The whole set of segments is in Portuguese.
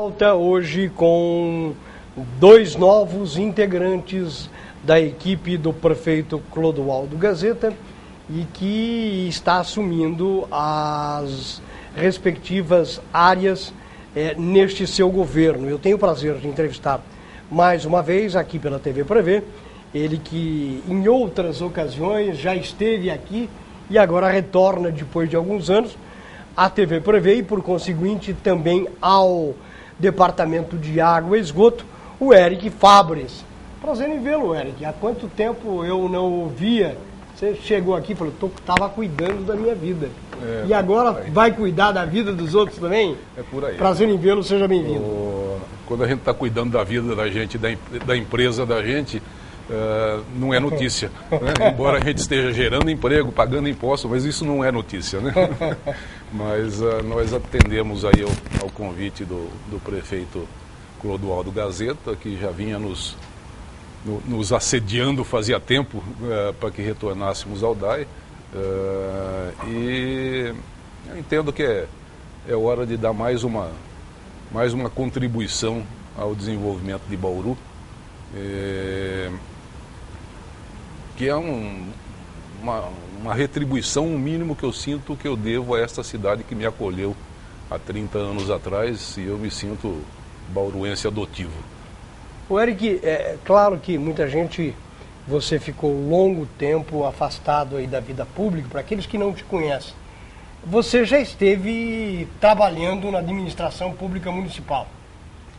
Volta hoje com dois novos integrantes da equipe do prefeito Clodoaldo Gazeta e que está assumindo as respectivas áreas neste seu governo. Eu tenho o prazer de entrevistar mais uma vez aqui pela TV Prevê, ele que em outras ocasiões já esteve aqui e agora retorna depois de alguns anos à TV Prevê e por conseguinte também ao Departamento de Água e Esgoto, o Eric Fabres. Prazer em vê-lo, Eric. Há quanto tempo eu não o via? Você chegou aqui e falou, estava cuidando da minha vida. E agora vai cuidar da vida dos outros também? É por aí. Prazer em vê-lo, seja bem-vindo. Quando a gente está cuidando da vida da gente, da empresa da gente, não é notícia. Né? Embora a gente esteja gerando emprego, pagando impostos, mas isso não é notícia. Né? Mas nós atendemos aí ao convite do prefeito Clodoaldo Gazeta, que já vinha nos assediando fazia tempo para que retornássemos ao DAI. E eu entendo que é hora de dar mais uma contribuição ao desenvolvimento de Bauru, que é uma retribuição, um mínimo que eu sinto que eu devo a esta cidade que me acolheu há 30 anos atrás, e eu me sinto bauruense adotivo. O Eric, é claro que muita gente, você ficou longo tempo afastado aí da vida pública, para aqueles que não te conhecem. Você já esteve trabalhando na administração pública municipal?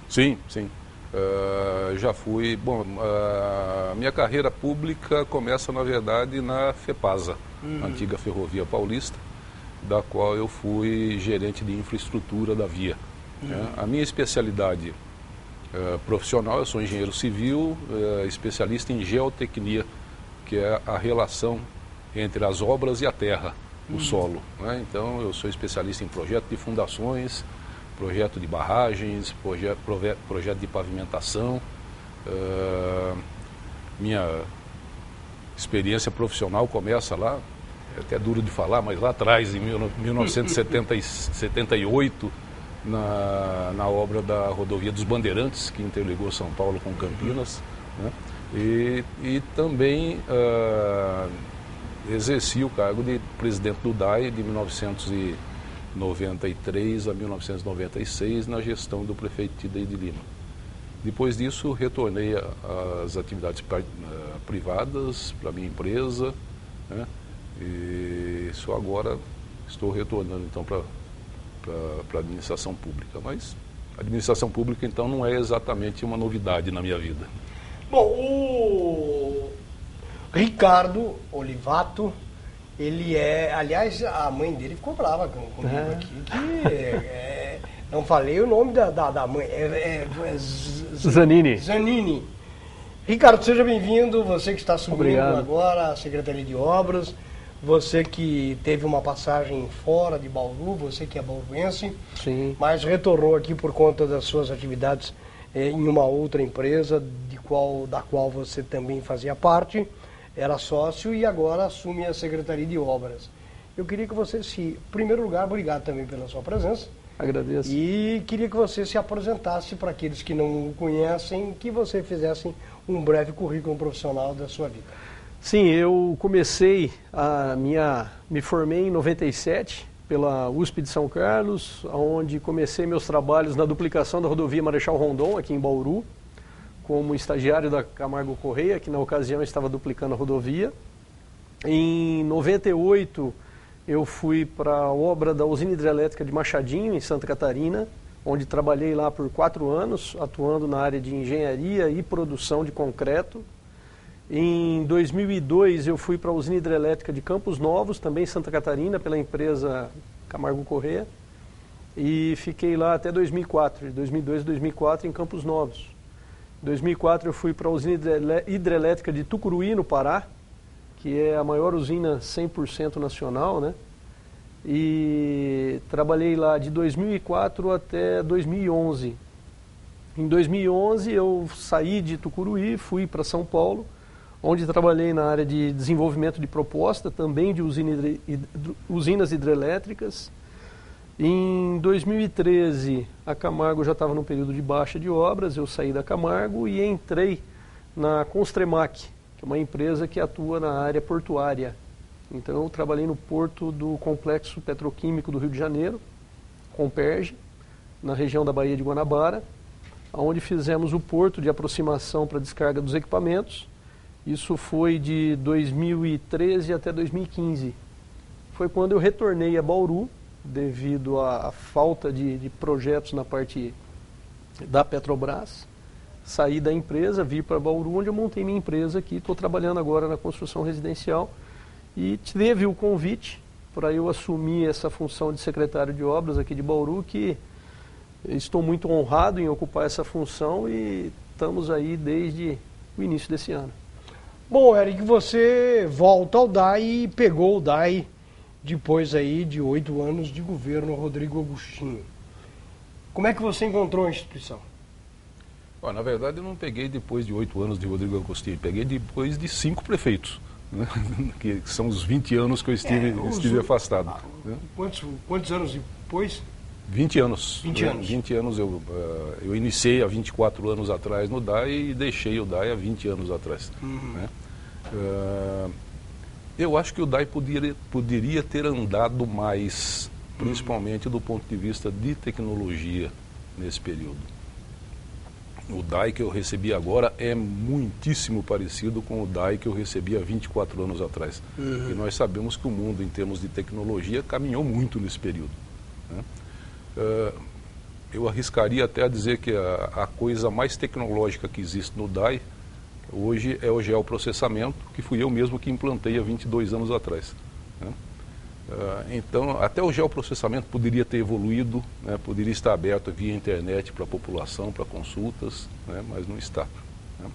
Sim, sim. Já fui. Bom, a minha carreira pública começa, na verdade, na FEPASA, antiga Ferrovia Paulista, da qual eu fui gerente de infraestrutura da via. A minha especialidade profissional, eu sou engenheiro civil, especialista em geotecnia, que é a relação entre as obras e a terra, o solo. Né? Então, eu sou especialista em projeto de fundações, projeto de barragens, projeto de pavimentação. Minha experiência profissional começa lá, é até duro de falar, mas lá atrás, em 1978, na obra da Rodovia dos Bandeirantes, que interligou São Paulo com Campinas, né? E também exerci o cargo de presidente do DAI de 1993 a 1996, na gestão do prefeito Tidei de Lima. Depois disso, retornei às atividades privadas, para a minha empresa, né? E só agora estou retornando, então, para a administração pública. Mas a administração pública, então, não é exatamente uma novidade na minha vida. Bom, o Ricardo Olivato, ele é, aliás, a mãe dele ficou brava comigo aqui, que não falei o nome da mãe, Zanini. Zanini. Ricardo, seja bem-vindo, você que está assumindo Obrigado. agora a Secretaria de Obras, você que teve uma passagem fora de Bauru, você que é bauruense, Sim. mas retornou aqui por conta das suas atividades em uma outra empresa da qual você também fazia parte, era sócio e agora assume a Secretaria de Obras. Eu queria que você em primeiro lugar, obrigado também pela sua presença. Agradeço. E queria que você se apresentasse para aqueles que não o conhecem, que você fizesse um breve currículo profissional da sua vida. Sim, eu me formei em 97 pela USP de São Carlos, onde comecei meus trabalhos na duplicação da rodovia Marechal Rondon, aqui em Bauru, como estagiário da Camargo Correia, que na ocasião estava duplicando a rodovia. Em 98, eu fui para a obra da usina hidrelétrica de Machadinho, em Santa Catarina, onde trabalhei lá por 4 anos, atuando na área de engenharia e produção de concreto. Em 2002, eu fui para a usina hidrelétrica de Campos Novos, também em Santa Catarina, pela empresa Camargo Correia, e fiquei lá até 2004, de 2002 a 2004, em Campos Novos. Em 2004, eu fui para a usina hidrelétrica de Tucuruí, no Pará, que é a maior usina 100% nacional, né? E trabalhei lá de 2004 até 2011. Em 2011, eu saí de Tucuruí, fui para São Paulo, onde trabalhei na área de desenvolvimento de proposta, também de usinas hidrelétricas, Em 2013, a Camargo já estava num período de baixa de obras, eu saí da Camargo e entrei na Constremac, que é uma empresa que atua na área portuária. Então eu trabalhei no porto do Complexo Petroquímico do Rio de Janeiro, Comperge, na região da Baía de Guanabara, onde fizemos o porto de aproximação para descarga dos equipamentos. Isso foi de 2013 até 2015. Foi quando eu retornei a Bauru, devido à falta de projetos na parte da Petrobras. Saí da empresa, vim para Bauru, onde eu montei minha empresa aqui. Estou trabalhando agora na construção residencial e teve o convite para eu assumir essa função de secretário de obras aqui de Bauru, que estou muito honrado em ocupar essa função e estamos aí desde o início desse ano. Bom, Eric, você volta ao DAI e pegou o DAI depois aí de 8 anos de governo Rodrigo Agostinho. Como é que você encontrou a instituição? Bom, na verdade, eu não peguei depois de 8 anos de Rodrigo Agostinho, peguei depois de 5 prefeitos, né? Que são os 20 anos que eu estive afastado. Né? Quantos anos depois? 20 anos. 20 anos. 20 anos eu iniciei há 24 anos atrás no DAI e deixei o DAI há 20 anos atrás. Né? Eu acho que o DAI poderia ter andado mais, principalmente do ponto de vista de tecnologia nesse período. O DAI que eu recebi agora é muitíssimo parecido com o DAI que eu recebi há 24 anos atrás. E nós sabemos que o mundo, em termos de tecnologia, caminhou muito nesse período. Né? Eu arriscaria até a dizer que a coisa mais tecnológica que existe no DAI hoje é o geoprocessamento, que fui eu mesmo que implantei há 22 anos atrás. Né? Então, até o geoprocessamento poderia ter evoluído, né? Poderia estar aberto via internet para a população, para consultas, né? Mas não está. Né?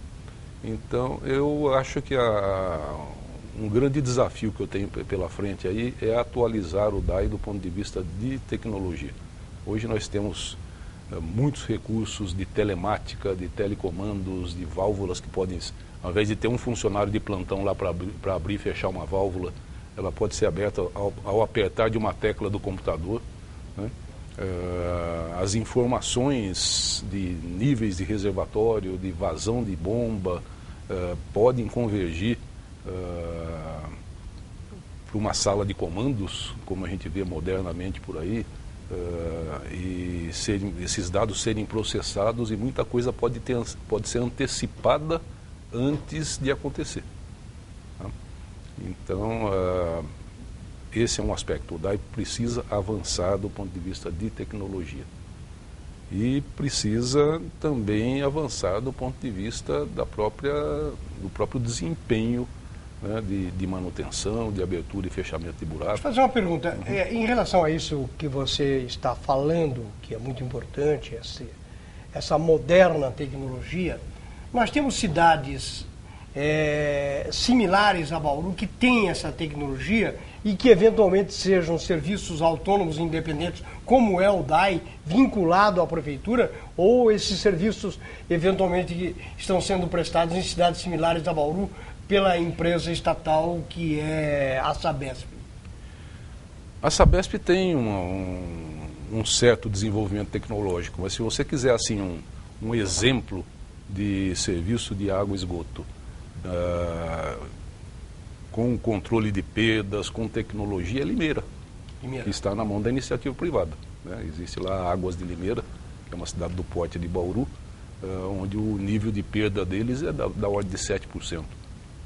Então, eu acho que um grande desafio que eu tenho pela frente aí é atualizar o DAI do ponto de vista de tecnologia. Hoje nós temos muitos recursos de telemática, de telecomandos, de válvulas que podem, ao invés de ter um funcionário de plantão lá para abrir e fechar uma válvula, ela pode ser aberta ao apertar de uma tecla do computador. Né? As informações de níveis de reservatório, de vazão de bomba, podem convergir para uma sala de comandos, como a gente vê modernamente por aí, e esses dados serem processados e muita coisa pode ser antecipada antes de acontecer. Tá? Então, esse é um aspecto. O DAI precisa avançar do ponto de vista de tecnologia. E precisa também avançar do ponto de vista do próprio desempenho, né, de manutenção, de abertura e fechamento de buracos. Deixa eu fazer uma pergunta. Em relação a isso que você está falando, que é muito importante, essa moderna tecnologia, nós temos cidades similares a Bauru que têm essa tecnologia e que eventualmente sejam serviços autônomos independentes, como é o DAI, vinculado à prefeitura, ou esses serviços eventualmente estão sendo prestados em cidades similares a Bauru pela empresa estatal que é a Sabesp? A Sabesp tem um certo desenvolvimento tecnológico, mas se você quiser assim um exemplo de serviço de água e esgoto, com controle de perdas, com tecnologia, é Limeira, que está na mão da iniciativa privada. Né? Existe lá Águas de Limeira, que é uma cidade do porte de Bauru, onde o nível de perda deles é da ordem de 7%.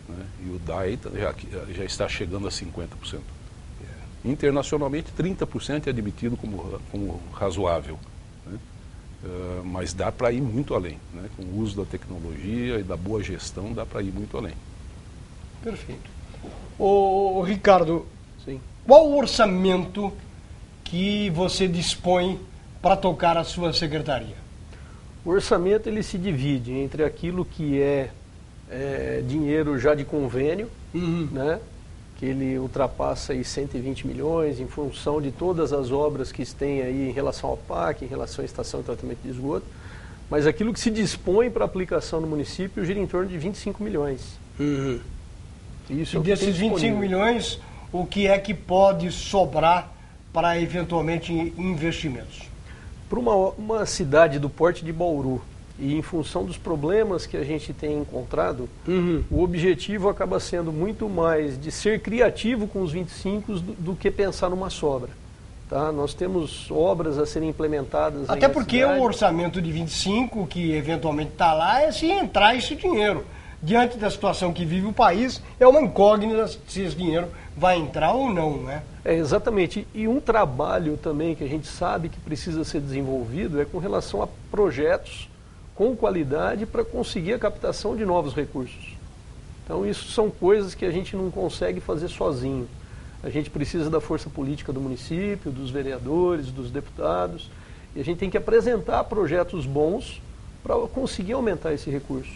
Né? E o DAI já está chegando a 50%. Internacionalmente, 30% é admitido como razoável. Né? Mas dá para ir muito além. Né? Com o uso da tecnologia e da boa gestão, dá para ir muito além. Perfeito. Ô, Ricardo, sim, qual o orçamento que você dispõe para tocar a sua secretaria? O orçamento ele se divide entre aquilo que é dinheiro já de convênio, né, que ele ultrapassa aí 120 milhões em função de todas as obras que tem aí em relação ao PAC, em relação à estação de tratamento de esgoto, mas aquilo que se dispõe para aplicação no município gira em torno de 25 milhões. Isso, e desses 25 milhões, o que é que pode sobrar para eventualmente investimentos? Para uma cidade do porte de Bauru, e em função dos problemas que a gente tem encontrado, o objetivo acaba sendo muito mais de ser criativo com os 25 do que pensar numa sobra. Tá? Nós temos obras a serem implementadas. Até porque o orçamento de 25, que eventualmente está lá, é se entrar esse dinheiro. Diante da situação que vive o país, é uma incógnita se esse dinheiro vai entrar ou não, né? Exatamente. E um trabalho também que a gente sabe que precisa ser desenvolvido é com relação a projetos com qualidade para conseguir a captação de novos recursos. Então isso são coisas que a gente não consegue fazer sozinho. A gente precisa da força política do município, dos vereadores, dos deputados, e a gente tem que apresentar projetos bons para conseguir aumentar esse recurso.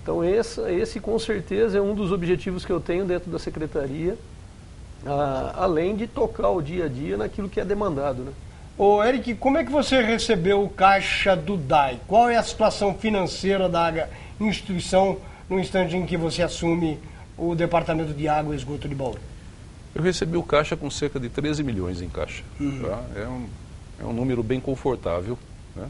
Então esse com certeza é um dos objetivos que eu tenho dentro da secretaria, além de tocar o dia a dia naquilo que é demandado, né? Ô Eric, como é que você recebeu o caixa do DAI? Qual é a situação financeira da instituição no instante em que você assume o Departamento de Água e Esgoto de Bauru? Eu recebi o caixa com cerca de 13 milhões em caixa. Tá? É um número bem confortável, né?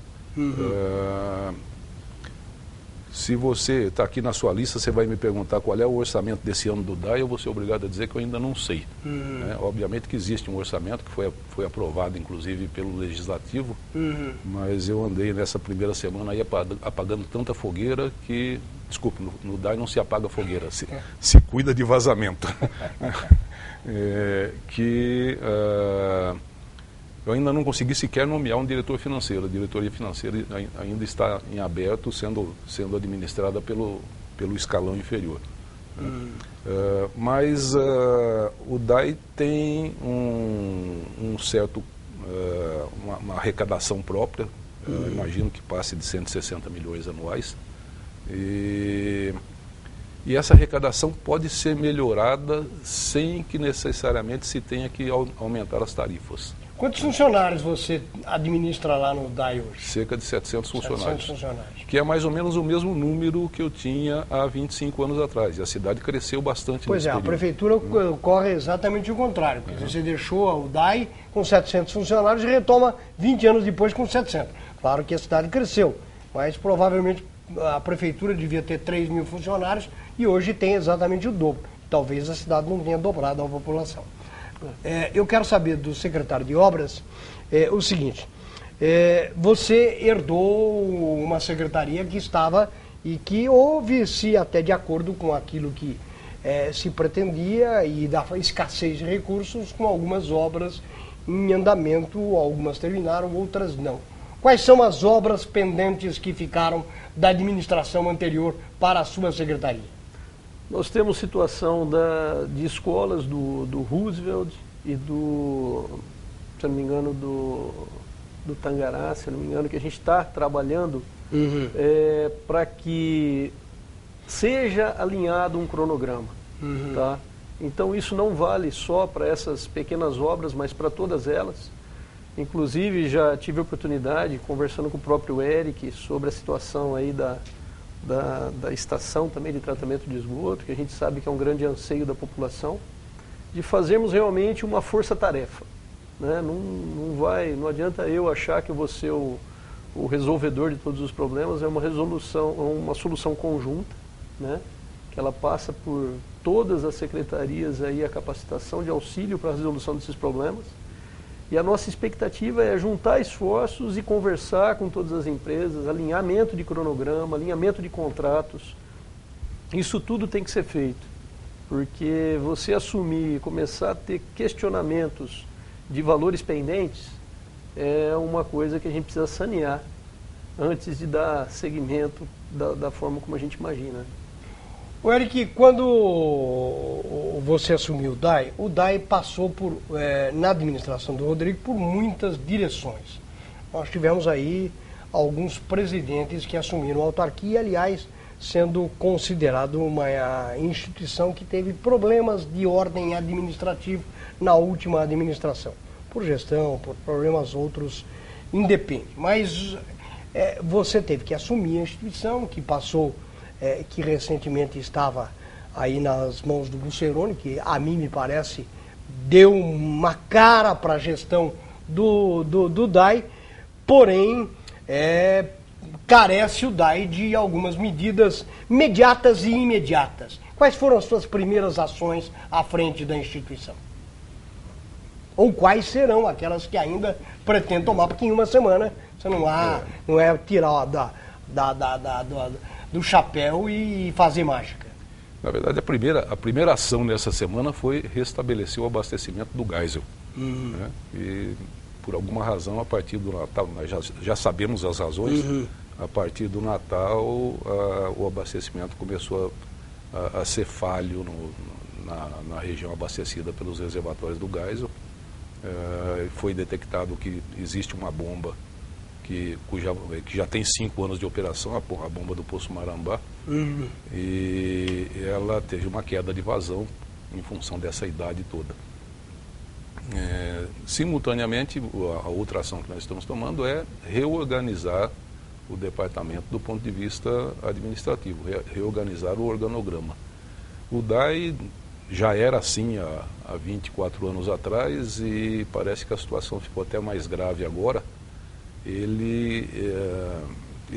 Se você está aqui na sua lista, você vai me perguntar qual é o orçamento desse ano do DAI, eu vou ser obrigado a dizer que eu ainda não sei. Né? Obviamente que existe um orçamento que foi aprovado, inclusive, pelo Legislativo, mas eu andei nessa primeira semana aí apagando tanta fogueira que, desculpe, no DAI não se apaga fogueira, se cuida de vazamento. Eu ainda não consegui sequer nomear um diretor financeiro. A diretoria financeira ainda está em aberto, sendo administrada pelo escalão inferior. Mas o DAI tem uma arrecadação própria, imagino que passe de 160 milhões anuais. E essa arrecadação pode ser melhorada sem que necessariamente se tenha que aumentar as tarifas. Quantos funcionários você administra lá no DAI hoje? Cerca de 700 funcionários. 700 funcionários. Que é mais ou menos o mesmo número que eu tinha há 25 anos atrás. E a cidade cresceu bastante nesse período. A prefeitura corre exatamente o contrário. Porque você deixou o DAI com 700 funcionários e retoma 20 anos depois com 700. Claro que a cidade cresceu, mas provavelmente a prefeitura devia ter 3 mil funcionários e hoje tem exatamente o dobro. Talvez a cidade não tenha dobrado a população. Eu quero saber do secretário de Obras o seguinte, você herdou uma secretaria que estava e que houve-se até de acordo com aquilo que se pretendia e da escassez de recursos com algumas obras em andamento, algumas terminaram, outras não. Quais são as obras pendentes que ficaram da administração anterior para a sua secretaria? Nós temos situação de escolas do Roosevelt e se eu não me engano, do Tangará, se eu não me engano, que a gente está trabalhando para que seja alinhado um cronograma. Tá? Então isso não vale só para essas pequenas obras, mas para todas elas. Inclusive já tive a oportunidade, conversando com o próprio Eric, sobre a situação aí da estação também de tratamento de esgoto, que a gente sabe que é um grande anseio da população, de fazermos realmente uma força-tarefa. Né? Não adianta eu achar que eu vou ser o resolvedor de todos os problemas, é uma solução conjunta, né? Que ela passa por todas as secretarias aí, a capacitação de auxílio para a resolução desses problemas. E a nossa expectativa é juntar esforços e conversar com todas as empresas, alinhamento de cronograma, alinhamento de contratos. Isso tudo tem que ser feito, porque você assumir e começar a ter questionamentos de valores pendentes é uma coisa que a gente precisa sanear antes de dar seguimento da forma como a gente imagina. O Eric, quando você assumiu o DAI passou na administração do Rodrigo por muitas direções. Nós tivemos aí alguns presidentes que assumiram a autarquia, aliás, sendo considerado uma instituição que teve problemas de ordem administrativa na última administração, por gestão, por problemas outros, independe. Mas você teve que assumir a instituição que passou, que recentemente estava aí nas mãos do Buceroni, que a mim me parece deu uma cara para a gestão do DAI, porém carece o DAI de algumas medidas imediatas e imediatas. Quais foram as suas primeiras ações à frente da instituição? Ou quais serão aquelas que ainda pretende tomar, porque em uma semana você não é tirar do chapéu e fazer mágica. Na verdade, a primeira ação nessa semana foi restabelecer o abastecimento do Geisel. Né? E por alguma razão, a partir do Natal, nós já sabemos as razões, a partir do Natal o abastecimento começou a ser falho na região abastecida pelos reservatórios do Geisel. Foi detectado que existe uma bomba que já tem 5 anos de operação, a bomba do Poço Marambá, e ela teve uma queda de vazão em função dessa idade toda. Simultaneamente, a outra ação que nós estamos tomando é reorganizar o departamento do ponto de vista administrativo, reorganizar o organograma. O DAI já era assim há 24 anos atrás e parece que a situação ficou até mais grave agora. Ele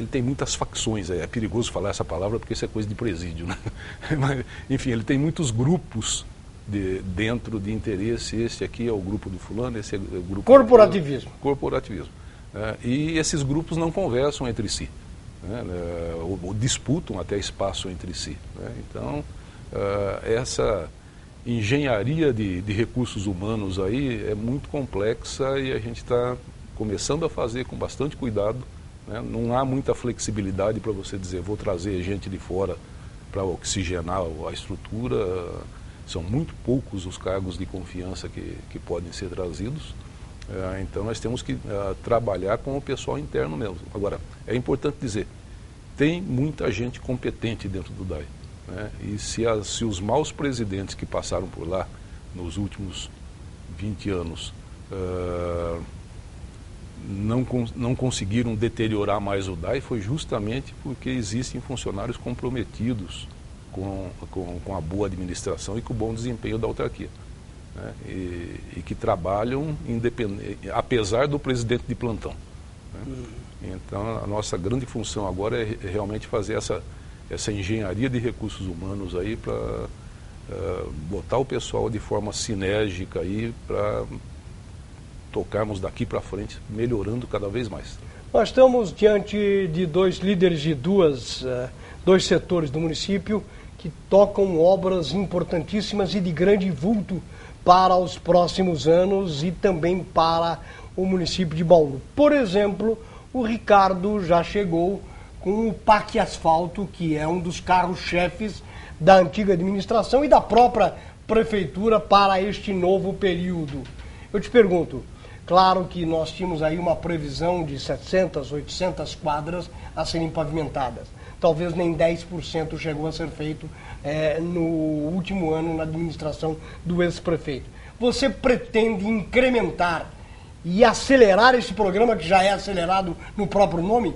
tem muitas facções, é perigoso falar essa palavra porque isso é coisa de presídio, né? Mas, enfim, ele tem muitos grupos dentro de interesse. Esse aqui é o grupo do fulano, esse é o grupo... Corporativismo. Corporativismo. E esses grupos não conversam entre si, né? Ou disputam até espaço entre si, né? Então, essa engenharia de recursos humanos aí é muito complexa e a gente está começando a fazer com bastante cuidado, né? Não há muita flexibilidade para você dizer, vou trazer gente de fora para oxigenar a estrutura. São muito poucos os cargos de confiança que podem ser trazidos. Então nós temos que trabalhar com o pessoal interno mesmo. Agora, é importante dizer, tem muita gente competente dentro do DAI, né? E se os maus presidentes que passaram por lá nos últimos 20 anos não conseguiram deteriorar mais o DAI, foi justamente porque existem funcionários comprometidos com a boa administração e com o bom desempenho da autarquia, né? E que trabalham apesar do presidente de plantão, né? Então a nossa grande função agora é realmente fazer essa engenharia de recursos humanos aí para botar o pessoal de forma sinérgica aí para tocarmos daqui para frente, melhorando cada vez mais. Nós estamos diante de dois líderes de dois setores do município que tocam obras importantíssimas e de grande vulto para os próximos anos e também para o município de Bauru. Por exemplo, o Ricardo já chegou com o PAC Asfalto, que é um dos carros-chefes da antiga administração e da própria prefeitura para este novo período. Eu te pergunto, claro que nós tínhamos aí uma previsão de 700, 800 quadras a serem pavimentadas. Talvez nem 10% chegou a ser feito no último ano na administração do ex-prefeito. Você pretende incrementar e acelerar esse programa que já é acelerado no próprio nome?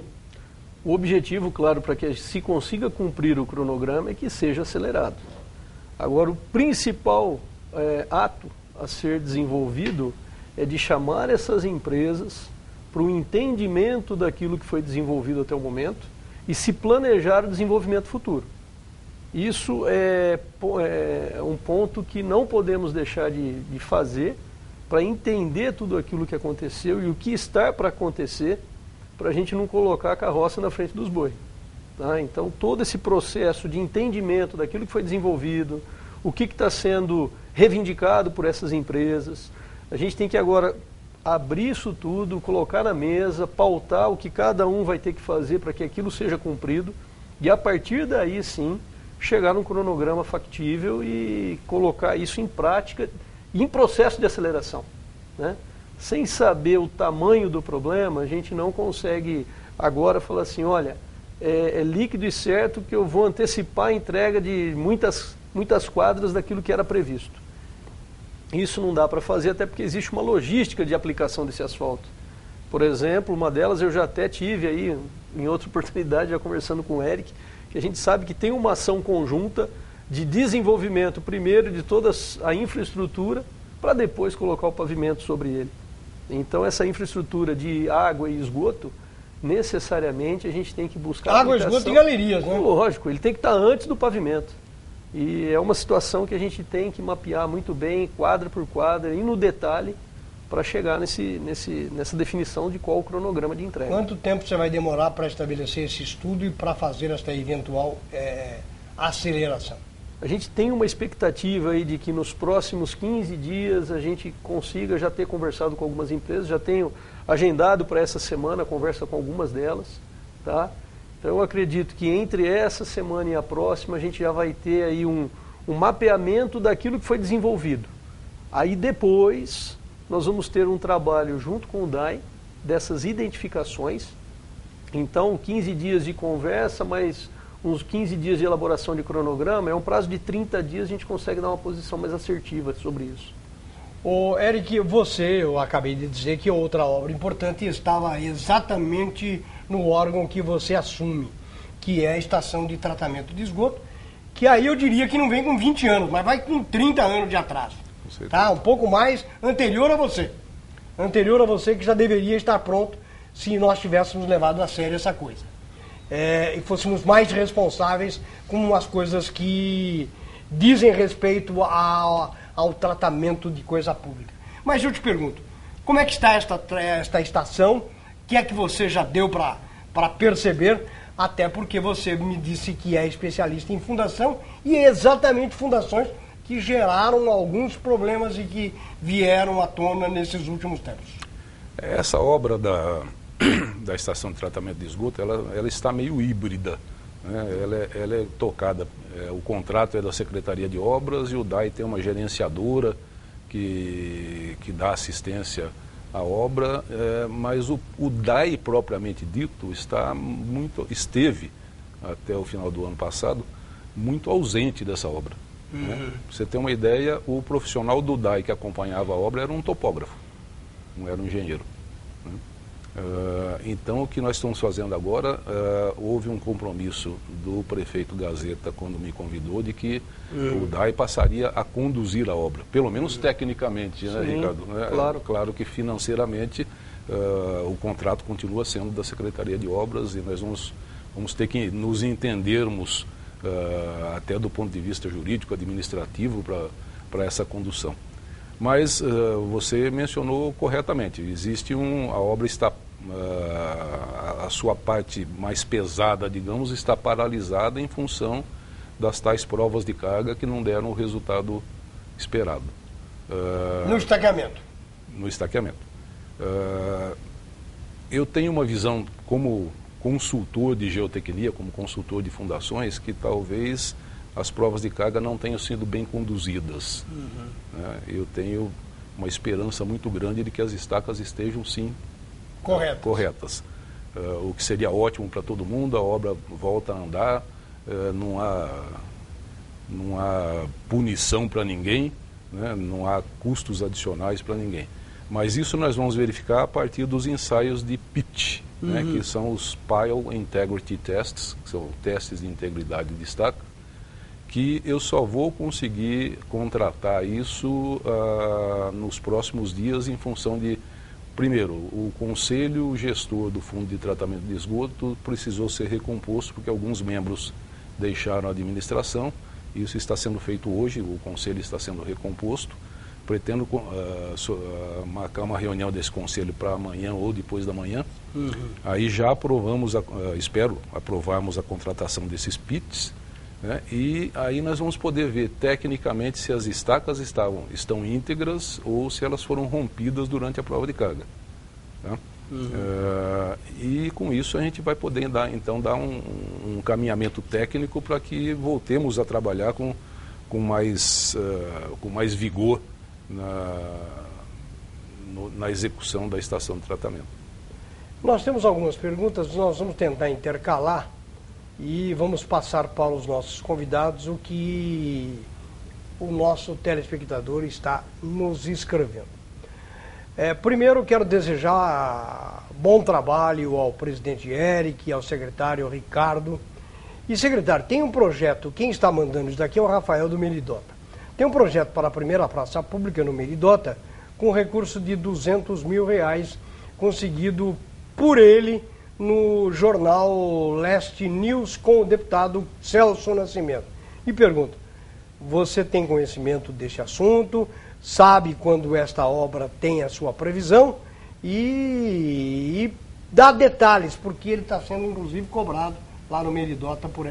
O objetivo, claro, para que se consiga cumprir o cronograma é que seja acelerado. Agora, o principal ato a ser desenvolvido é de chamar essas empresas para o entendimento daquilo que foi desenvolvido até o momento e se planejar o desenvolvimento futuro. Isso é um ponto que não podemos deixar de fazer para entender tudo aquilo que aconteceu e o que está para acontecer, para a gente não colocar a carroça na frente dos bois. Tá? Então, todo esse processo de entendimento daquilo que foi desenvolvido, o que está sendo reivindicado por essas empresas, a gente tem que agora abrir isso tudo, colocar na mesa, pautar o que cada um vai ter que fazer para que aquilo seja cumprido e a partir daí sim chegar num cronograma factível e colocar isso em prática e em processo de aceleração, né? Sem saber o tamanho do problema, a gente não consegue agora falar assim, olha, é líquido e certo que eu vou antecipar a entrega de muitas quadras daquilo que era previsto. Isso não dá para fazer, até porque existe uma logística de aplicação desse asfalto. Por exemplo, uma delas eu já até tive aí, em outra oportunidade, já conversando com o Eric, que a gente sabe que tem uma ação conjunta de desenvolvimento, primeiro, de toda a infraestrutura, para depois colocar o pavimento sobre ele. Então essa infraestrutura de água e esgoto, necessariamente a gente tem que buscar... Água, esgoto e galerias, né? Lógico, ele tem que estar antes do pavimento. E é uma situação que a gente tem que mapear muito bem, quadra por quadra, e no detalhe, para chegar nessa definição de qual o cronograma de entrega. Quanto tempo você vai demorar para estabelecer esse estudo e para fazer esta eventual aceleração? A gente tem uma expectativa aí de que nos próximos 15 dias a gente consiga já ter conversado com algumas empresas, já tenho agendado para essa semana a conversa com algumas delas, tá? Então eu acredito que entre essa semana e a próxima a gente já vai ter aí um mapeamento daquilo que foi desenvolvido. Aí depois nós vamos ter um trabalho junto com o DAI dessas identificações. Então 15 dias de conversa, mas uns 15 dias de elaboração de cronograma, é um prazo de 30 dias, a gente consegue dar uma posição mais assertiva sobre isso. Ô, Eric, eu acabei de dizer que outra obra importante estava exatamente no órgão que você assume, que é a estação de tratamento de esgoto, que aí eu diria que não vem com 20 anos, mas vai com 30 anos de atraso. Tá? Um pouco mais anterior a você. Anterior a você, que já deveria estar pronto se nós tivéssemos levado a sério essa coisa. E fôssemos mais responsáveis com as coisas que dizem respeito ao tratamento de coisa pública. Mas eu te pergunto, como é que está esta estação? O que é que você já deu para perceber? Até porque você me disse que é especialista em fundação, e é exatamente fundações que geraram alguns problemas e que vieram à tona nesses últimos tempos. Essa obra da estação de tratamento de esgoto, ela está meio híbrida, né? Ela é tocada, o contrato é da Secretaria de Obras e o DAI tem uma gerenciadora que dá assistência à obra, mas o DAI propriamente dito esteve, até o final do ano passado, muito ausente dessa obra. Né? Pra você ter uma ideia, o profissional do DAI que acompanhava a obra era um topógrafo, não era um engenheiro. Né? Então o que nós estamos fazendo agora, houve um compromisso do prefeito Gazeta quando me convidou de que o DAI passaria a conduzir a obra, pelo menos tecnicamente, né, sim, Ricardo? Claro que financeiramente o contrato continua sendo da Secretaria de Obras e nós vamos ter que nos entendermos até do ponto de vista jurídico, administrativo para essa condução. Mas você mencionou corretamente, a obra está, a sua parte mais pesada, digamos, está paralisada em função das tais provas de carga que não deram o resultado esperado. No estaqueamento? No estaqueamento. Eu tenho uma visão como consultor de geotecnia, como consultor de fundações, que talvez as provas de carga não tenham sido bem conduzidas. Eu tenho uma esperança muito grande de que as estacas estejam, sim, corretas. O que seria ótimo para todo mundo, a obra volta a andar, não há punição para ninguém, né? Não há custos adicionais para ninguém. Mas isso nós vamos verificar a partir dos ensaios de PIT, né? Que são os Pile Integrity Tests, que são testes de integridade de estaca, que eu só vou conseguir contratar isso nos próximos dias em função de, primeiro, o conselho gestor do Fundo de Tratamento de Esgoto precisou ser recomposto porque alguns membros deixaram a administração. Isso está sendo feito hoje, o conselho está sendo recomposto. Pretendo marcar uma reunião desse conselho para amanhã ou depois da manhã. Aí já espero aprovarmos a contratação desses PITs, né? E aí nós vamos poder ver tecnicamente se as estacas estão íntegras ou se elas foram rompidas durante a prova de carga. Tá? E com isso a gente vai poder dar um caminhamento técnico para que voltemos a trabalhar com mais vigor na execução da estação de tratamento. Nós temos algumas perguntas, nós vamos tentar intercalar e vamos passar para os nossos convidados o que o nosso telespectador está nos escrevendo. Primeiro quero desejar bom trabalho ao presidente Eric, ao secretário Ricardo. E secretário, tem um projeto, quem está mandando isso daqui é o Rafael do Melidota. tem um projeto para a primeira praça pública no Meridota com recurso de R$200 mil, conseguido por ele no jornal Leste News com o deputado Celso Nascimento. E pergunto, você tem conhecimento deste assunto? Sabe quando esta obra tem a sua previsão? E dá detalhes, porque ele está sendo inclusive cobrado lá no Meridota por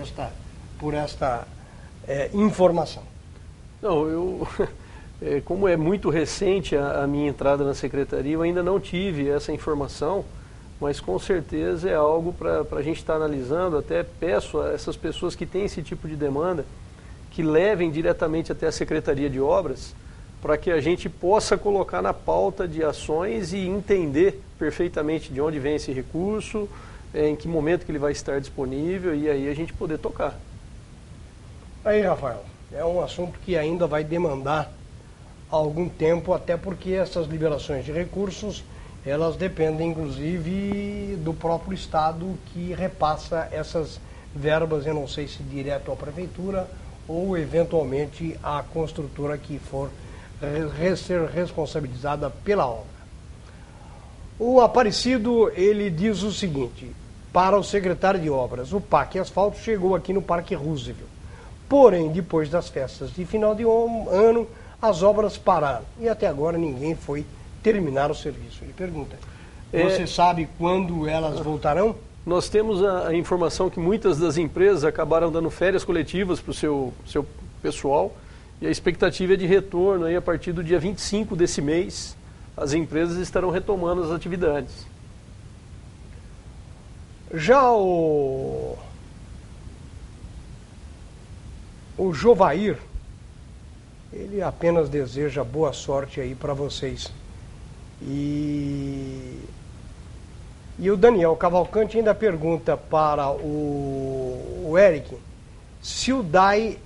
esta informação. Não, como é muito recente a minha entrada na secretaria, eu ainda não tive essa informação, mas com certeza é algo para a gente estar analisando. Até peço a essas pessoas que têm esse tipo de demanda que levem diretamente até a Secretaria de Obras, para que a gente possa colocar na pauta de ações e entender perfeitamente de onde vem esse recurso, em que momento que ele vai estar disponível, e aí a gente poder tocar. Aí, Rafael, é um assunto que ainda vai demandar algum tempo, até porque essas liberações de recursos, elas dependem inclusive do próprio Estado que repassa essas verbas, eu não sei se direto à Prefeitura ou eventualmente à construtora que for ser responsabilizada pela obra. O Aparecido, ele diz o seguinte, para o secretário de Obras, o PAC Asfalto chegou aqui no Parque Roosevelt. Porém, depois das festas de final de ano, as obras pararam e até agora ninguém foi terminar o serviço. Ele pergunta, você sabe quando elas voltarão? Nós temos a informação que muitas das empresas acabaram dando férias coletivas para o seu pessoal, e a expectativa é de retorno aí a partir do dia 25 desse mês. As empresas estarão retomando as atividades. Já o Jovair, ele apenas deseja boa sorte aí para vocês. E o Daniel Cavalcante ainda pergunta para o Eric se o DAI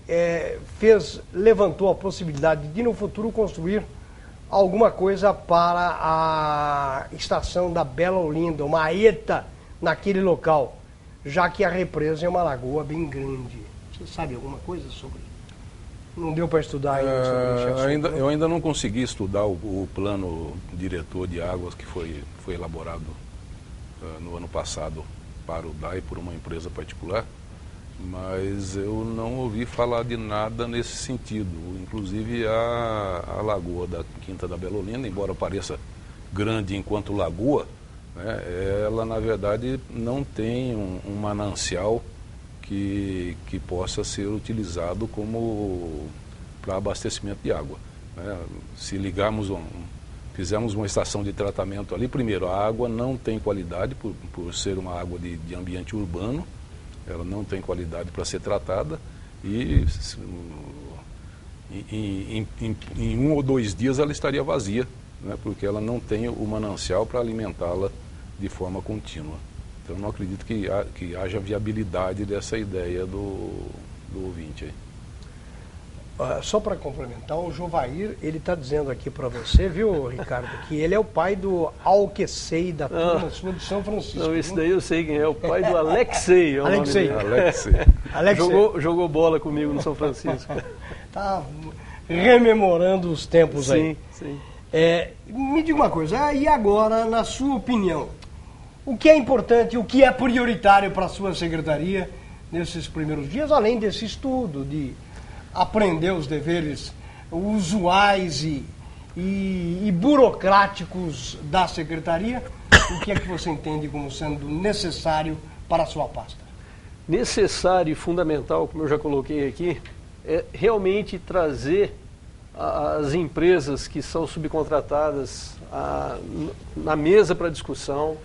levantou a possibilidade de no futuro construir alguma coisa para a estação da Bela Olinda, uma ETA naquele local, já que a represa é uma lagoa bem grande. Você sabe alguma coisa sobre? Não deu para estudar ainda sobre esse assunto? Eu ainda não consegui estudar o plano diretor de águas que foi elaborado no ano passado para o DAI por uma empresa particular, mas eu não ouvi falar de nada nesse sentido. Inclusive a lagoa da Quinta da Bela Olinda, embora pareça grande enquanto lagoa, né, ela na verdade não tem um manancial que possa ser utilizado como para abastecimento de água, né? Se fizermos uma estação de tratamento ali, primeiro, a água não tem qualidade por ser uma água de ambiente urbano, ela não tem qualidade para ser tratada e em 1 ou 2 dias ela estaria vazia, né? Porque ela não tem o manancial para alimentá-la de forma contínua. Então eu não acredito que haja viabilidade dessa ideia do ouvinte aí. Só para complementar, o Jovair, ele está dizendo aqui para você, viu, Ricardo, que ele é o pai do Alquecei da turma sua de São Francisco. Não, esse daí eu sei quem é, o pai do Alexei. Alexei. Jogou bola comigo no São Francisco. Está rememorando os tempos aí. Sim. Me diga uma coisa, e agora, na sua opinião, o que é importante, o que é prioritário para a sua secretaria nesses primeiros dias, além desse estudo de aprender os deveres usuais e burocráticos da secretaria, o que é que você entende como sendo necessário para a sua pasta? Necessário e fundamental, como eu já coloquei aqui, é realmente trazer as empresas que são subcontratadas na mesa para discussão,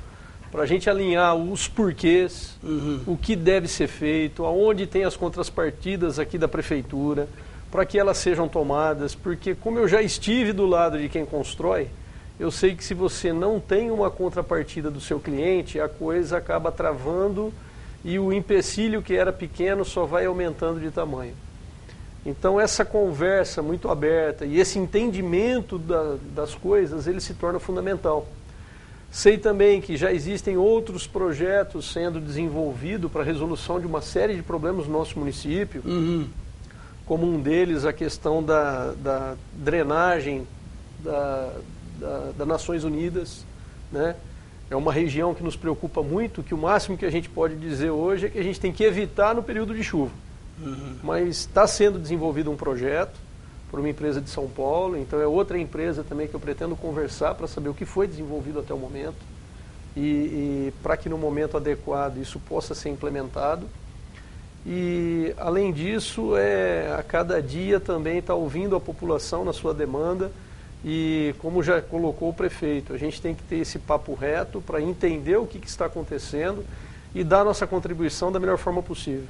para a gente alinhar os porquês, o que deve ser feito, aonde tem as contrapartidas aqui da prefeitura, para que elas sejam tomadas, porque como eu já estive do lado de quem constrói, eu sei que se você não tem uma contrapartida do seu cliente, a coisa acaba travando e o empecilho que era pequeno só vai aumentando de tamanho. Então essa conversa muito aberta e esse entendimento das coisas, ele se torna fundamental. Sei também que já existem outros projetos sendo desenvolvidos para a resolução de uma série de problemas no nosso município. como um deles a questão da drenagem das Nações Unidas, né? É uma região que nos preocupa muito, que o máximo que a gente pode dizer hoje é que a gente tem que evitar no período de chuva. Mas está sendo desenvolvido um projeto por uma empresa de São Paulo, então é outra empresa também que eu pretendo conversar para saber o que foi desenvolvido até o momento e para que no momento adequado isso possa ser implementado. E além disso, a cada dia também está ouvindo a população na sua demanda e como já colocou o prefeito, a gente tem que ter esse papo reto para entender o que está acontecendo e dar nossa contribuição da melhor forma possível.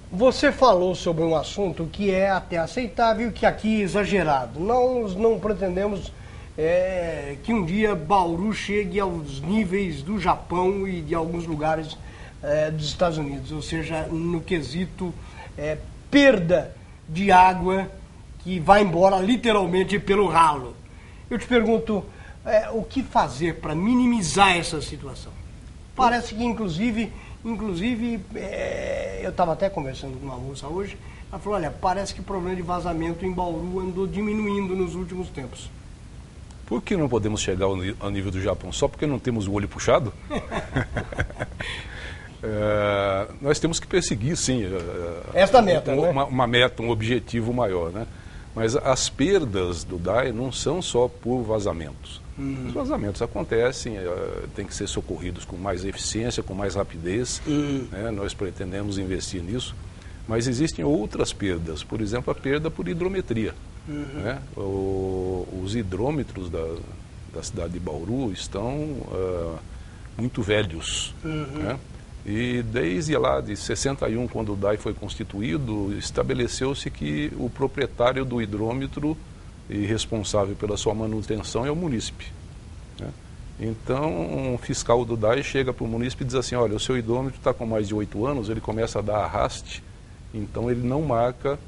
Você falou sobre um assunto que é até aceitável e que aqui é exagerado. Nós não pretendemos que um dia Bauru chegue aos níveis do Japão e de alguns lugares dos Estados Unidos, ou seja, no quesito perda de água que vai embora literalmente pelo ralo. Eu te pergunto, o que fazer para minimizar essa situação? Parece que, inclusive eu estava até conversando com uma moça hoje, ela falou, olha, parece que o problema de vazamento em Bauru andou diminuindo nos últimos tempos. Por que não podemos chegar ao nível do Japão? Só porque não temos o olho puxado? Nós temos que perseguir, sim, esta meta, uma meta, um objetivo maior, né? Mas as perdas do DAE não são só por vazamentos. Os vazamentos acontecem, tem que ser socorridos com mais eficiência, com mais rapidez, né? Nós pretendemos investir nisso, mas existem outras perdas, por exemplo, a perda por hidrometria. Né? Os hidrômetros da cidade de Bauru estão muito velhos, né? E desde lá de 61, quando o DAE foi constituído, estabeleceu-se que o proprietário do hidrômetro e responsável pela sua manutenção é o munícipe, né? Então, um fiscal do DAE chega para o munícipe e diz assim, olha, o seu hidrômetro está com mais de 8 anos, ele começa a dar arraste, então ele não marca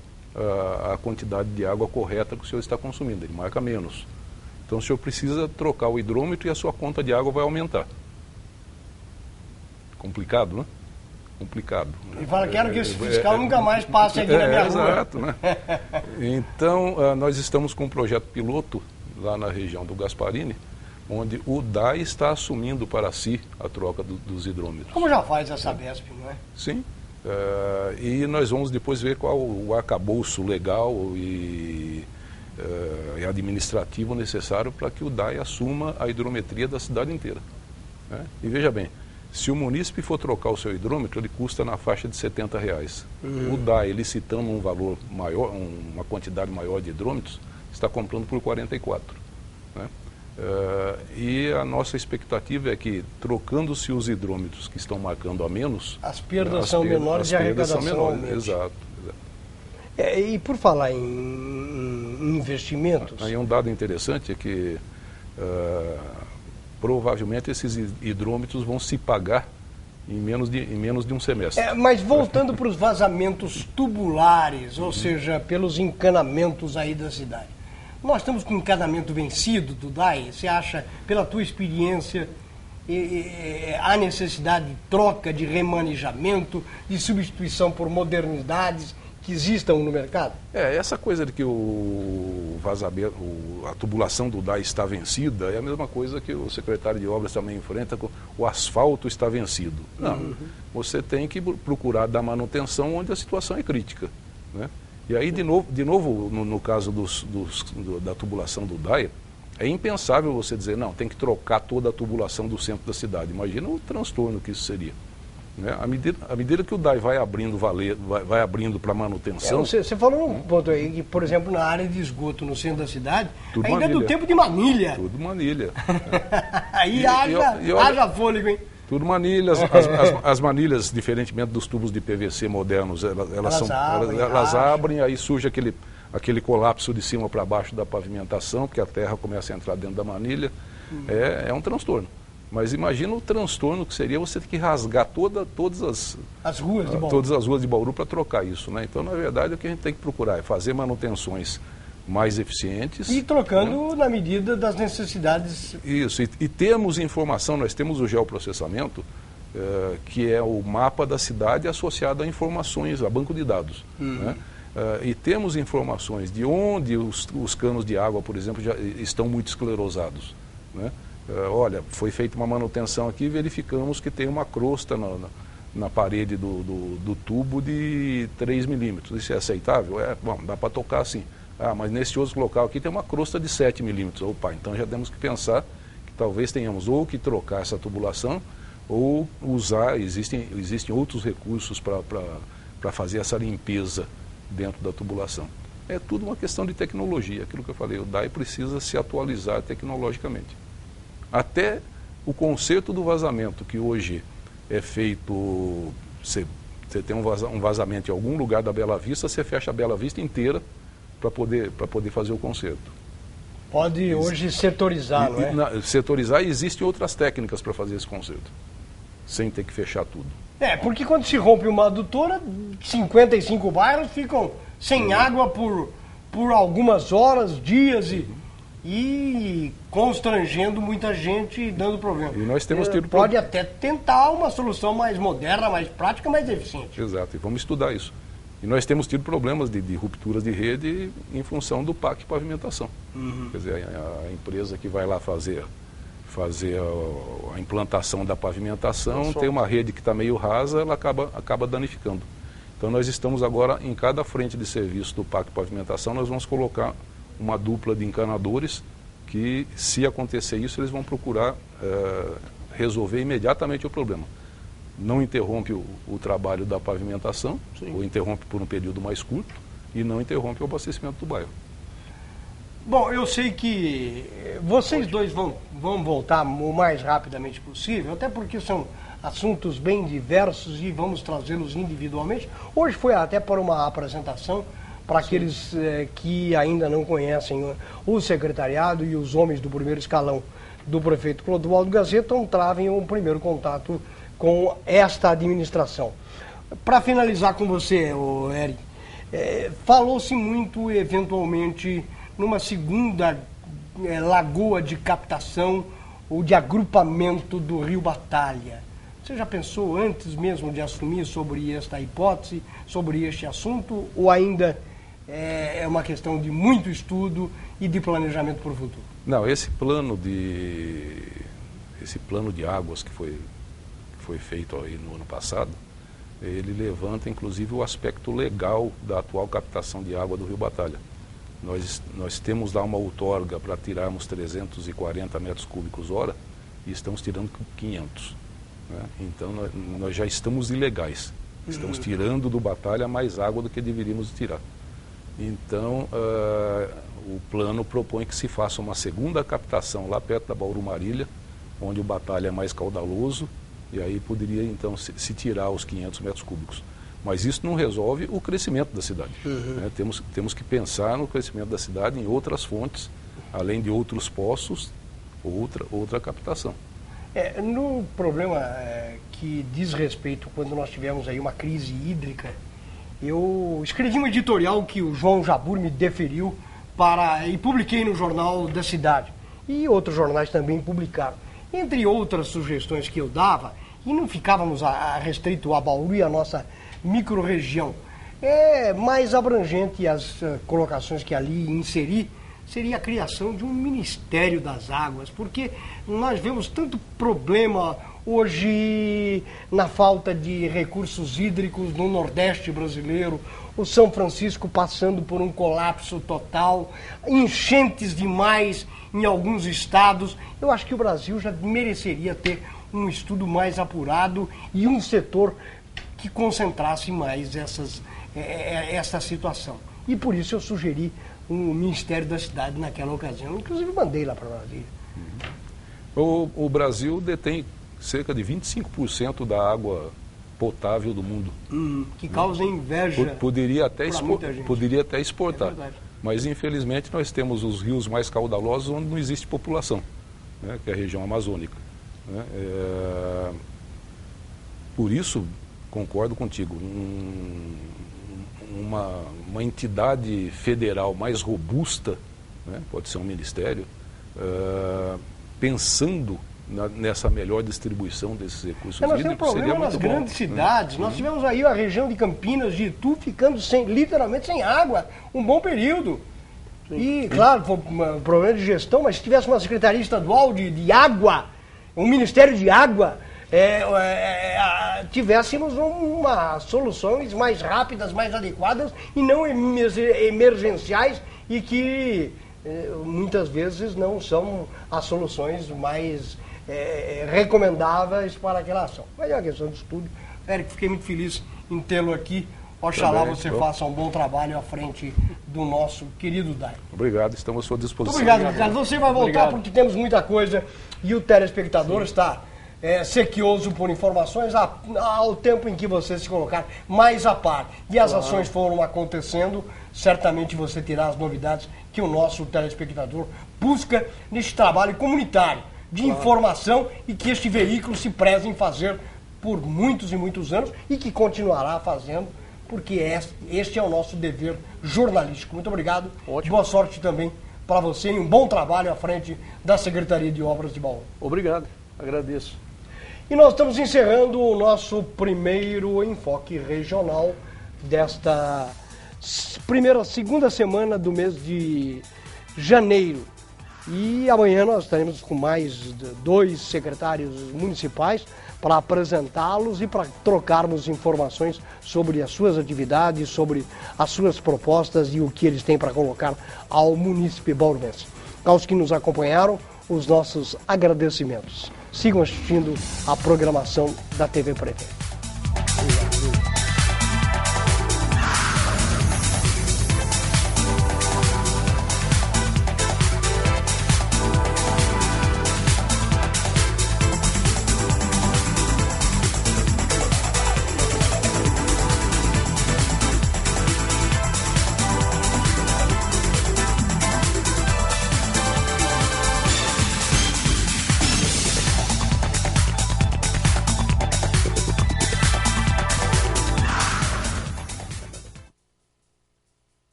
a quantidade de água correta que o senhor está consumindo, ele marca menos. Então, o senhor precisa trocar o hidrômetro e a sua conta de água vai aumentar. Complicado, né? Complicado. E fala, quero que esse fiscal nunca mais passe aqui na minha rua. Exato, né? Então, nós estamos com um projeto piloto lá na região do Gasparini, onde o DAE está assumindo para si a troca dos hidrômetros. Como já faz a Sabesp, não é? Sim. E nós vamos depois ver qual o arcabouço legal e administrativo necessário para que o DAE assuma a hidrometria da cidade inteira, né? E veja bem, se o munícipe for trocar o seu hidrômetro, ele custa na faixa de R$70. O DAE, licitando um valor maior, uma quantidade maior de hidrômetros, está comprando por 44. Né? E a nossa expectativa é que, trocando-se os hidrômetros que estão marcando a menos, as perdas são menores e a arrecadação aumenta. Exato. E por falar em investimentos... Aí um dado interessante é que provavelmente esses hidrômetros vão se pagar em menos de um semestre. Mas voltando para os vazamentos tubulares, ou seja, pelos encanamentos aí da cidade. Nós estamos com o encanamento vencido do DAE? Você acha, pela tua experiência, há necessidade de troca, de remanejamento, de substituição por modernidades que existam no mercado? Essa coisa de que o vazamento, a tubulação do DAE está vencida, é a mesma coisa que o secretário de obras também enfrenta, com o asfalto está vencido. Não, você tem que procurar dar manutenção onde a situação é crítica, né? E aí, de novo no caso da tubulação do DAE, é impensável você dizer, não, tem que trocar toda a tubulação do centro da cidade. Imagina o transtorno que isso seria. Né? À medida que o DAE vai abrindo vai abrindo para manutenção... Você falou um ponto aí, que, por exemplo, na área de esgoto no centro da cidade, tudo ainda manilha. É do tempo de manilha. Tudo manilha. Aí haja fôlego, hein? Tudo manilhas. As manilhas, diferentemente dos tubos de PVC modernos, elas abrem, aí surge aquele colapso de cima para baixo da pavimentação, porque a terra começa a entrar dentro da manilha. É um transtorno. Mas imagina o transtorno que seria você ter que rasgar todas as ruas de Bauru para trocar isso, né? Então, na verdade, o que a gente tem que procurar é fazer manutenções mais eficientes. E trocando, né, na medida das necessidades. Isso, e temos informação, nós temos o geoprocessamento, que é o mapa da cidade associado a informações, a banco de dados. Né? e temos informações de onde os canos de água, por exemplo, já estão muito esclerosados, né? Olha, foi feita uma manutenção aqui e verificamos que tem uma crosta na parede do tubo de 3 milímetros. Isso é aceitável? Bom, dá para tocar assim. Mas nesse outro local aqui tem uma crosta de 7 milímetros. Opa, então já temos que pensar que talvez tenhamos ou que trocar essa tubulação ou usar, existem outros recursos para fazer essa limpeza dentro da tubulação. É tudo uma questão de tecnologia, aquilo que eu falei, o DAI precisa se atualizar tecnologicamente. Até o conserto do vazamento, que hoje é feito, você tem um vazamento em algum lugar da Bela Vista, você fecha a Bela Vista inteira para poder fazer o conserto. Pode hoje setorizar, não é? Setorizar, e existem outras técnicas para fazer esse conserto, sem ter que fechar tudo. Porque quando se rompe uma adutora, 55 bairros ficam sem água por algumas horas, dias e constrangendo muita gente e dando problema. E nós temos tido pode até tentar uma solução mais moderna, mais prática, mais eficiente. Exato, e vamos estudar isso. E nós temos tido problemas de rupturas de rede em função do PAC Pavimentação. Quer dizer, a empresa que vai lá fazer a implantação da pavimentação, tem uma rede que está meio rasa, ela acaba danificando. Então nós estamos agora, em cada frente de serviço do PAC Pavimentação, nós vamos colocar uma dupla de encanadores que, se acontecer isso, eles vão procurar resolver imediatamente o problema. Não interrompe o trabalho da pavimentação, ou interrompe por um período mais curto, e não interrompe o abastecimento do bairro. Bom, eu sei que vocês dois vão voltar o mais rapidamente possível, até porque são assuntos bem diversos e vamos trazê-los individualmente. Hoje foi até para uma apresentação para aqueles que ainda não conhecem o secretariado e os homens do primeiro escalão do prefeito Clodoaldo Gazeta, travem um primeiro contato com esta administração. Para finalizar com você, Eric, falou-se muito eventualmente numa segunda lagoa de captação ou de agrupamento do Rio Batalha. Você já pensou antes mesmo de assumir sobre esta hipótese, sobre este assunto, ou ainda é uma questão de muito estudo e de planejamento para o futuro? Não, esse plano de águas que foi feito aí no ano passado, ele levanta inclusive o aspecto legal da atual captação de água do Rio Batalha. Nós temos lá uma outorga para tirarmos 340 metros cúbicos hora e estamos tirando 500. Né? Então nós já estamos ilegais. Estamos tirando do Batalha mais água do que deveríamos tirar. Então o plano propõe que se faça uma segunda captação lá perto da Bauru Marília, onde o Batalha é mais caudaloso, e aí poderia então se tirar os 500 metros cúbicos. Mas isso não resolve o crescimento da cidade. Né? Temos que pensar no crescimento da cidade em outras fontes, além de outros poços, outra captação. No problema que diz respeito, quando nós tivemos aí uma crise hídrica, eu escrevi um editorial que o João Jabur me deferiu e publiquei no Jornal da Cidade. E outros jornais também publicaram. Entre outras sugestões que eu dava, e não ficávamos restrito a Bauru e a nossa microrregião, mais abrangente as colocações que ali inseri, seria a criação de um Ministério das Águas, porque nós vemos tanto problema hoje na falta de recursos hídricos no Nordeste brasileiro, o São Francisco passando por um colapso total, enchentes demais em alguns estados. Eu acho que o Brasil já mereceria ter um estudo mais apurado e um setor que concentrasse mais essa situação. E por isso eu sugeri um Ministério da Cidade naquela ocasião. Inclusive mandei lá para Brasília. O Brasil detém cerca de 25% da água potável do mundo. Que causa inveja. Poderia até exportar. É, mas infelizmente nós temos os rios mais caudalosos onde não existe população, né, que é a região amazônica. Né? Por isso, concordo contigo, uma entidade federal mais robusta, né, pode ser um ministério, pensando nessa melhor distribuição desses recursos Nós temos hídricos, problema nas grandes cidades. Nós tivemos aí a região de Campinas, de Itu, ficando literalmente sem água um bom período. E, claro, foi um problema de gestão, mas se tivesse uma Secretaria Estadual de Água, um Ministério de Água, tivéssemos soluções mais rápidas, mais adequadas e não emergenciais e que muitas vezes não são as soluções mais recomendáveis para aquela ação. Mas é uma questão de estudo. Érico, fiquei muito feliz em tê-lo aqui. Oxalá você faça um bom trabalho à frente do nosso querido DAI. Obrigado, estamos à sua disposição. Muito obrigado, Ricardo. Você vai voltar porque temos muita coisa e o telespectador está sequioso por informações ao tempo em que você se colocar mais a par. E as ações foram acontecendo, certamente você terá as novidades que o nosso telespectador busca neste trabalho comunitário de informação e que este veículo se preza em fazer por muitos e muitos anos e que continuará fazendo, porque este é o nosso dever jornalístico. Muito obrigado. Ótimo. Boa sorte também para você e um bom trabalho à frente da Secretaria de Obras de Bauru. Obrigado, agradeço. E nós estamos encerrando o nosso primeiro enfoque regional desta segunda semana do mês de janeiro. E amanhã nós estaremos com mais 2 secretários municipais para apresentá-los e para trocarmos informações sobre as suas atividades, sobre as suas propostas e o que eles têm para colocar ao munícipe bauruense. Aos que nos acompanharam, os nossos agradecimentos. Sigam assistindo a programação da TV Prefeito.